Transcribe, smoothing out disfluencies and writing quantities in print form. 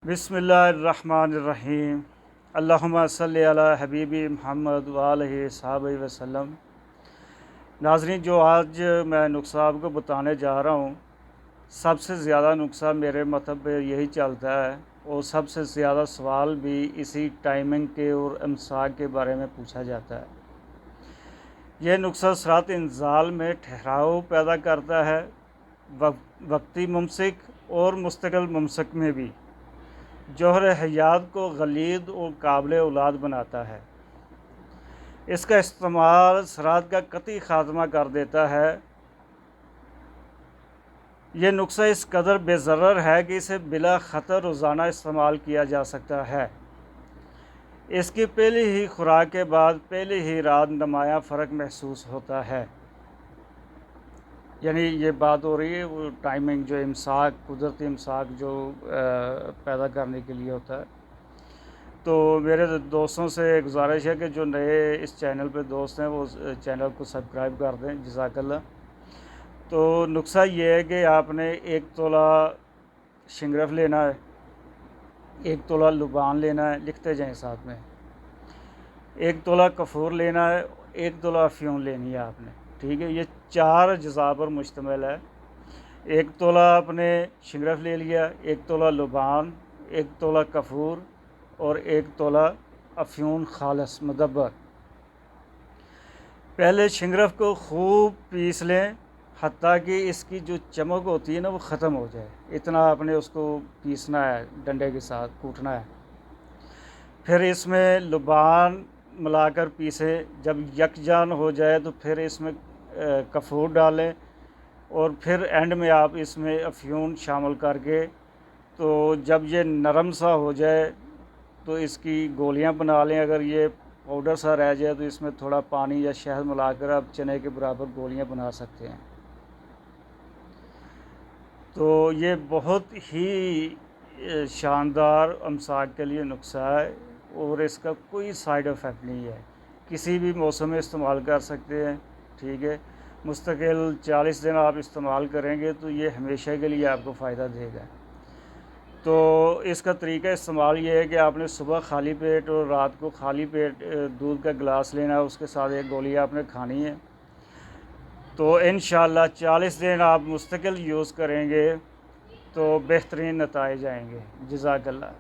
बिस्मिल्लाहिर्रहमानिर्रहीम। अल्लाहुम्मा सल्लि अला हबीबी मुहम्मद व आलिहि सहाबी वसल्लम। नाज़रीन, जो आज मैं नुस्ख़ा आपको बताने जा रहा हूँ, सबसे ज़्यादा नुस्ख़ा मेरे मतलब पे यही चलता है और सबसे ज़्यादा सवाल भी इसी टाइमिंग के और इमसाक के बारे में पूछा जाता है। यह नुस्ख़ा सरात इंज़ाल में ठहराव पैदा करता है, वक्ती मुमसिक और मुस्तकिल मुमसिक में भी। जौहर हयात को गलीद और काबिल औलाद बनाता है। इसका इस्तेमाल सरात का कतई ख़ात्मा कर देता है। यह नुस्ख़ा इस कदर बेज़रर है कि इसे बिला ख़तर रोज़ाना इस्तेमाल किया जा सकता है। इसकी पहली ही खुराक के बाद पहली ही रात नुमायाँ फ़र्क महसूस होता है। यानी ये बात हो रही है वो टाइमिंग जो इमसाक, कुदरती इमसाक जो पैदा करने के लिए होता है। तो मेरे दोस्तों से गुजारिश है कि जो नए इस चैनल पे दोस्त हैं वो चैनल को सब्सक्राइब कर दें, जज़ाकल्लाह। तो नुस्ख़ा ये है कि आपने 1 तोला शिंगरफ लेना है, 1 तोला लुबान लेना है, लिखते जाएं साथ में, 1 तोला कफूर लेना है, 1 तोला अफ़्यून लेनी है आपने, ठीक है। ये 4 अज्ज़ा पर मुश्तमिल है। 1 तोला आपने शिंगरफ ले लिया, 1 तोला लुबान, 1 तोला कफूर और 1 तोला अफ़्यून खालस मुदब्बर। पहले शिंगरफ को खूब पीस लें, हत्ता कि इसकी जो चमक होती है ना वो ख़त्म हो जाए, इतना आपने उसको पीसना है, डंडे के साथ कूटना है। फिर इसमें लुबान मिलाकर पीसें, जब यकजान हो जाए तो फिर इसमें कफूर डालें और फिर एंड में आप इसमें अफ़्यून शामिल करके, तो जब ये नरम सा हो जाए तो इसकी गोलियां बना लें। अगर ये पाउडर सा रह जाए तो इसमें थोड़ा पानी या शहद मिलाकर आप चने के बराबर गोलियां बना सकते हैं। तो ये बहुत ही शानदार इमसाक के लिए नुस्ख़ा है और इसका कोई साइड इफ़ेक्ट नहीं है। किसी भी मौसम में इस्तेमाल कर सकते हैं, ठीक है। मुस्तकिल 40 दिन आप इस्तेमाल करेंगे तो ये हमेशा के लिए आपको फ़ायदा देगा। तो इसका तरीका इस्तेमाल ये है कि आपने सुबह खाली पेट और रात को खाली पेट दूध का गिलास लेना है, उसके साथ एक गोली आपने खानी है। तो इंशाअल्लाह 40 दिन आप मुस्तकिल यूज़ करेंगे तो बेहतरीन नताइज आएंगे। जज़ाकल्लाह।